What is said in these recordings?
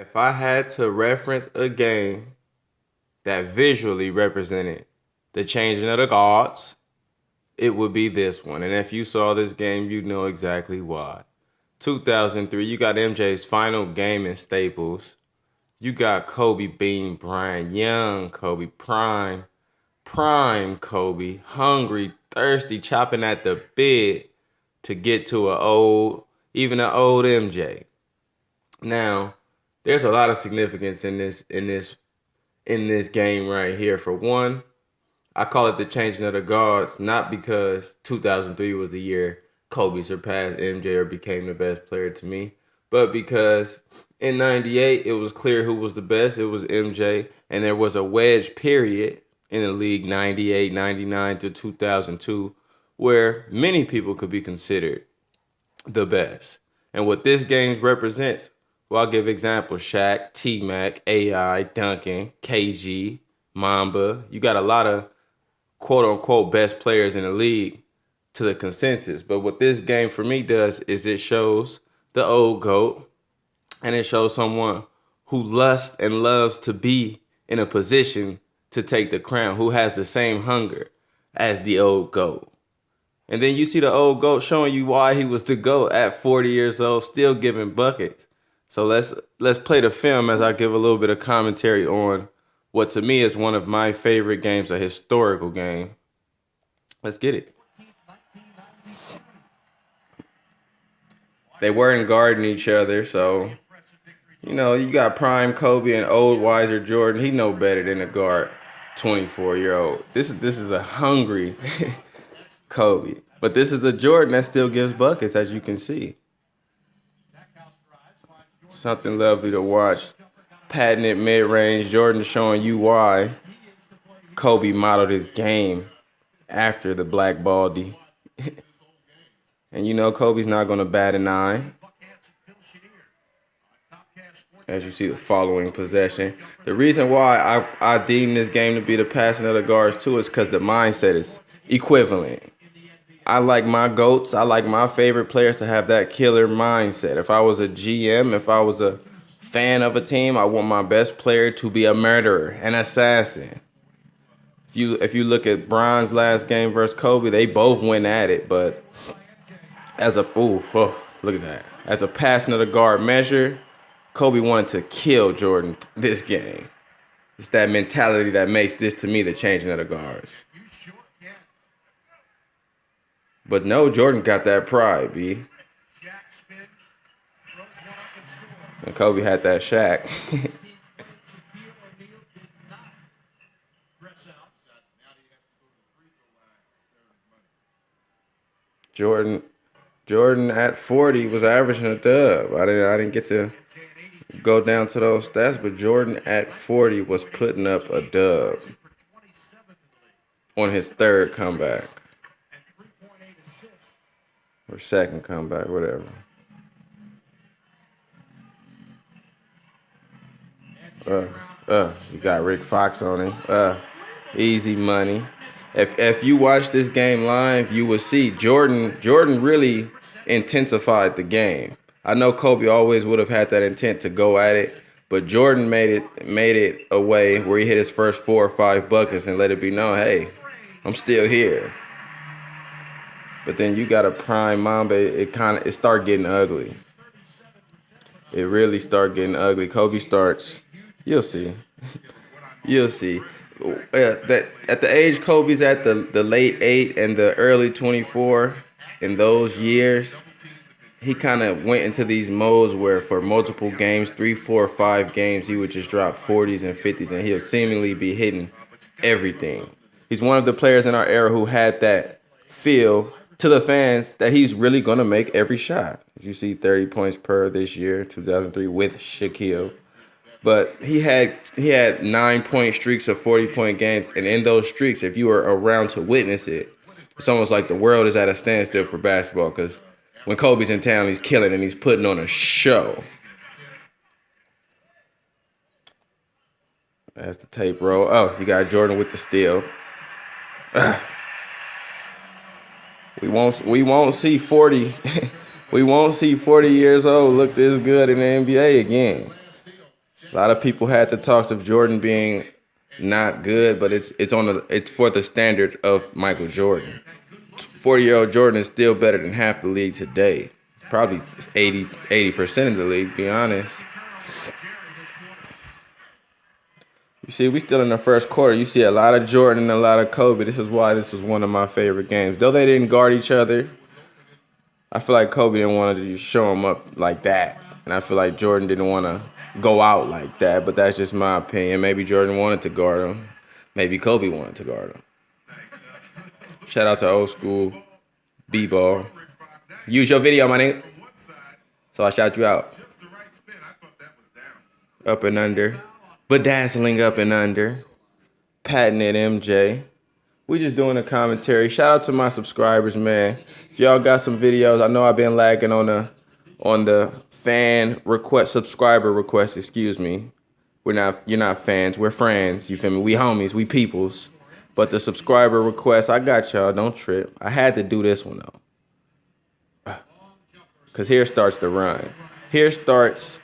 If I had to reference a game that visually represented the changing of the guards, it would be this one. And if you saw this game, you know exactly why. 2003, you got MJ's final game in Staples. You got Kobe Bean Bryant, young Kobe, prime Kobe, hungry, thirsty, chopping at the bit to get to even an old MJ. Now, there's a lot of significance in this game right here. For one, I call it the changing of the guards, not because 2003 was the year Kobe surpassed MJ or became the best player to me, but because in 98 it was clear who was the best. It was MJ, and there was a wedge period in the league 98, 99 to 2002 where many people could be considered the best. And what this game represents, well, I'll give examples: Shaq, T-Mac, AI, Duncan, KG, Mamba. You got a lot of quote unquote best players in the league to the consensus. But what this game for me does is it shows the old GOAT, and it shows someone who lusts and loves to be in a position to take the crown, who has the same hunger as the old GOAT. And then you see the old GOAT showing you why he was the GOAT at 40 years old, still giving buckets. So let's play the film as I give a little bit of commentary on what to me is one of my favorite games, a historical game. Let's get it. They weren't guarding each other, so you got prime Kobe and old wiser Jordan. He know better than to guard 24-year-old. This is a hungry Kobe, but this is a Jordan that still gives buckets, as you can see. Something lovely to watch. Patented mid-range. Jordan showing you why Kobe modeled his game after the Black Baldy. And Kobe's not going to bat an eye. As you see the following possession. The reason why I deem this game to be the passing of the guards too is because the mindset is equivalent. I like my GOATs, I like my favorite players to have that killer mindset. If I was a GM, if I was a fan of a team, I want my best player to be a murderer, an assassin. If you look at Bron's last game versus Kobe, they both went at it, but look at that. As a passing of the guard measure, Kobe wanted to kill Jordan this game. It's that mentality that makes this, to me, the changing of the guards. But no, Jordan got that pride, B. And Kobe had that Shaq. Jordan at 40 was averaging a dub. I didn't get to go down to those stats, but Jordan at 40 was putting up a dub on his third comeback. Or second comeback, whatever. You got Rick Fox on him. Easy money. If you watch this game live, you will see Jordan really intensified the game. I know Kobe always would have had that intent to go at it, but Jordan made it a way where he hit his first 4 or 5 buckets and let it be known, hey, I'm still here. But then you got a prime Mamba, it start getting ugly. It really start getting ugly. Kobe starts, you'll see. You'll see. That at the age Kobe's at, the late 8 and the early 24, in those years, he kind of went into these modes where for multiple games, 3, 4, 5 games, he would just drop 40s and 50s, and he'll seemingly be hitting everything. He's one of the players in our era who had that feel to the fans that he's really going to make every shot. You see 30 points per this year, 2003, with Shaquille. But he had 9-point streaks of 40-point games, and in those streaks, if you were around to witness it, it's almost like the world is at a standstill for basketball, because when Kobe's in town, he's killing and he's putting on a show. That's the tape roll. Oh, you got Jordan with the steal. We won't see 40. We won't see 40 years old look this good in the NBA again. A lot of people had the talks of Jordan being not good, but it's for the standard of Michael Jordan. 40-year-old Jordan is still better than half the league today. Probably 80% of the league, to be honest. You see, we still in the first quarter. You see a lot of Jordan and a lot of Kobe. This is why this was one of my favorite games. Though they didn't guard each other, I feel like Kobe didn't want to show him up like that. And I feel like Jordan didn't want to go out like that. But that's just my opinion. Maybe Jordan wanted to guard him. Maybe Kobe wanted to guard him. Shout out to old school B-ball. Use your video, my nigga. So I shout you out. Up and under. Bedazzling up and under. Patting it MJ. We just doing a commentary. Shout out to my subscribers, man. If y'all got some videos, I know I've been lagging on the fan request, subscriber request, excuse me. You're not fans, we're friends, you feel me? We homies, we peoples. But the subscriber request, I got y'all, don't trip. I had to do this one though. Cause here starts the run. Here starts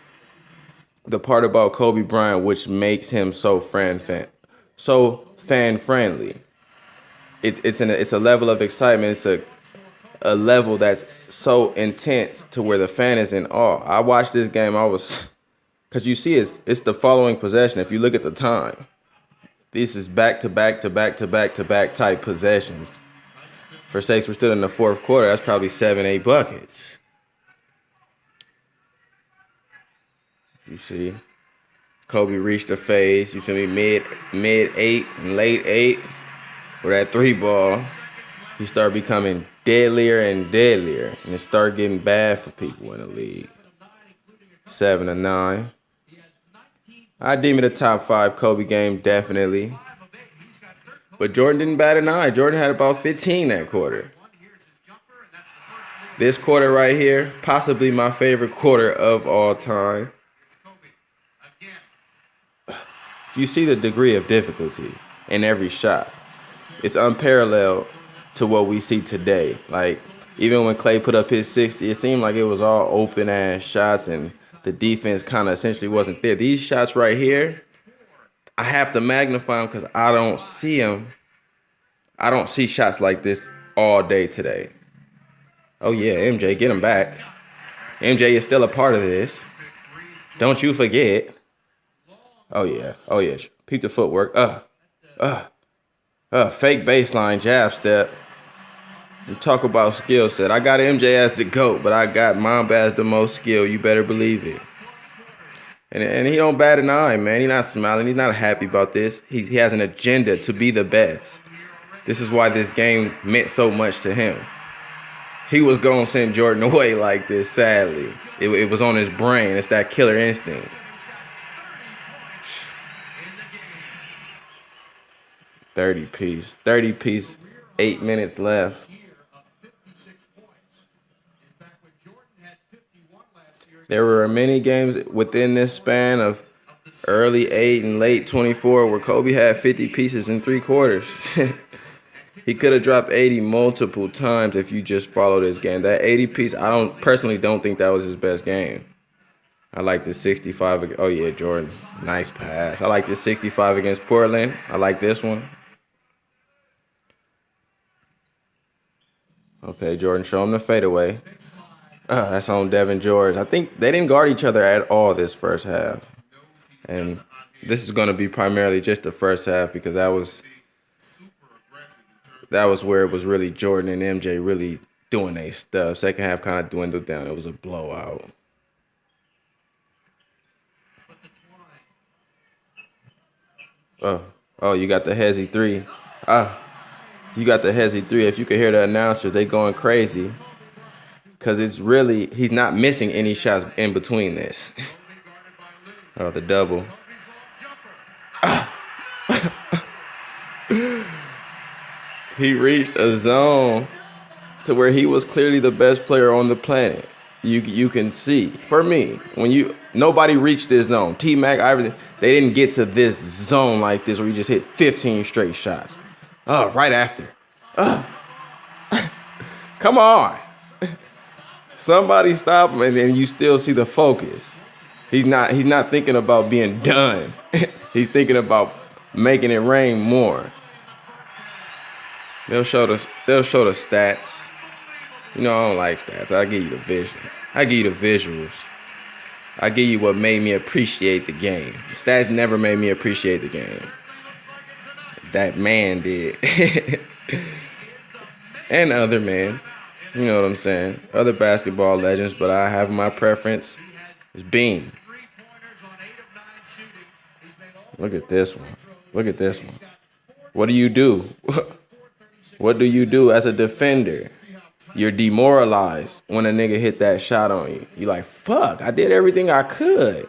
the part about Kobe Bryant which makes him so fan friendly. It's a level of excitement. It's a level that's so intense to where the fan is in awe. I watched this game. Because you see, it's the following possession. If you look at the time, this is back to back to back to back to back type possessions. For sakes, we're still in the fourth quarter. That's probably 7-8 buckets. You see, Kobe reached a phase. You feel me? Mid 8 and late 8. With that 3-ball, he started becoming deadlier and deadlier, and it started getting bad for people in the league. 7-9. I deem it a top 5 Kobe game, definitely. But Jordan didn't bat an eye. Jordan had about 15 that quarter. This quarter right here, possibly my favorite quarter of all time. If you see the degree of difficulty in every shot, it's unparalleled to what we see today. Like, even when Klay put up his 60, it seemed like it was all open-ass shots and the defense kind of essentially wasn't there. These shots right here, I have to magnify them because I don't see them. I don't see shots like this all day today. Oh, yeah, MJ, get him back. MJ is still a part of this. Don't you forget. Oh, yeah. Oh, yeah. Peep the footwork. Fake baseline jab step. You talk about skill set. I got MJ as the GOAT, but I got Mamba as the most skill. You better believe it. And he don't bat an eye, man. He's not smiling. He's not happy about this. He has an agenda to be the best. This is why this game meant so much to him. He was going to send Jordan away like this, sadly. It was on his brain. It's that killer instinct. $30 piece, 8 minutes left. There were many games within this span of early 8 and late 24 where Kobe had 50 pieces in 3 quarters. He could have dropped 80 multiple times if you just follow this game. That 80 piece, I personally don't think that was his best game. I like the 65. Oh, yeah, Jordan. Nice pass. I like the 65 against Portland. I like this one. Okay, Jordan, show him the fadeaway. That's on Devin George. I think they didn't guard each other at all this first half. And this is going to be primarily just the first half because that was where it was really Jordan and MJ really doing their stuff. Second half kind of dwindled down. It was a blowout. Oh, you got the Hezzy 3. You got the Hezzy 3. If you could hear the announcers, they going crazy. Because he's not missing any shots in between this. Oh, the double. He reached a zone to where he was clearly the best player on the planet. You can see. For me, nobody reached this zone. T-Mac, Iverson, they didn't get to this zone like this where you just hit 15 straight shots. Right after. Come on. Somebody stop him, and you still see the focus. He's not thinking about being done. He's thinking about making it rain more. They'll show the stats. You know I don't like stats. I give you the vision. I give you the visuals. I give you what made me appreciate the game. Stats never made me appreciate the game. That man did. And other men. You know what I'm saying? Other basketball legends, but I have my preference. It's Bean. Look at this one. Look at this one. What do you do? What do you do as a defender? You're demoralized when a nigga hit that shot on you. You like, fuck, I did everything I could.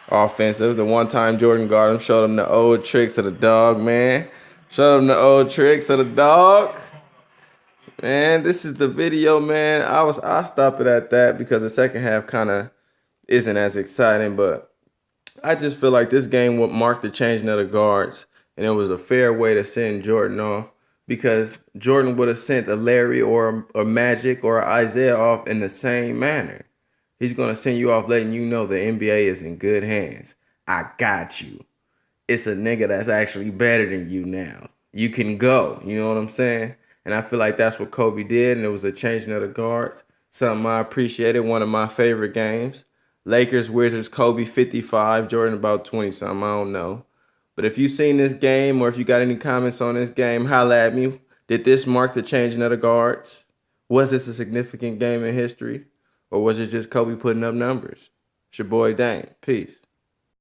Offensive. The one time Jordan guarded him, showed him the old tricks of the dog, man. Showed him the old tricks of the dog. Man, this is the video, man. I'll stop it at that because the second half kind of isn't as exciting, but I just feel like this game would mark the changing of the guards, and it was a fair way to send Jordan off because Jordan would have sent a Larry or a Magic or a Isaiah off in the same manner. He's going to send you off letting you know the NBA is in good hands. I got you. It's a nigga that's actually better than you now. You can go. You know what I'm saying? And I feel like that's what Kobe did, and it was a changing of the guards. Something I appreciated, one of my favorite games. Lakers, Wizards, Kobe 55, Jordan about 20-something, I don't know. But if you've seen this game or if you got any comments on this game, holla at me. Did this mark the changing of the guards? Was this a significant game in history? Or was it just Kobe putting up numbers? It's your boy Dame. Peace.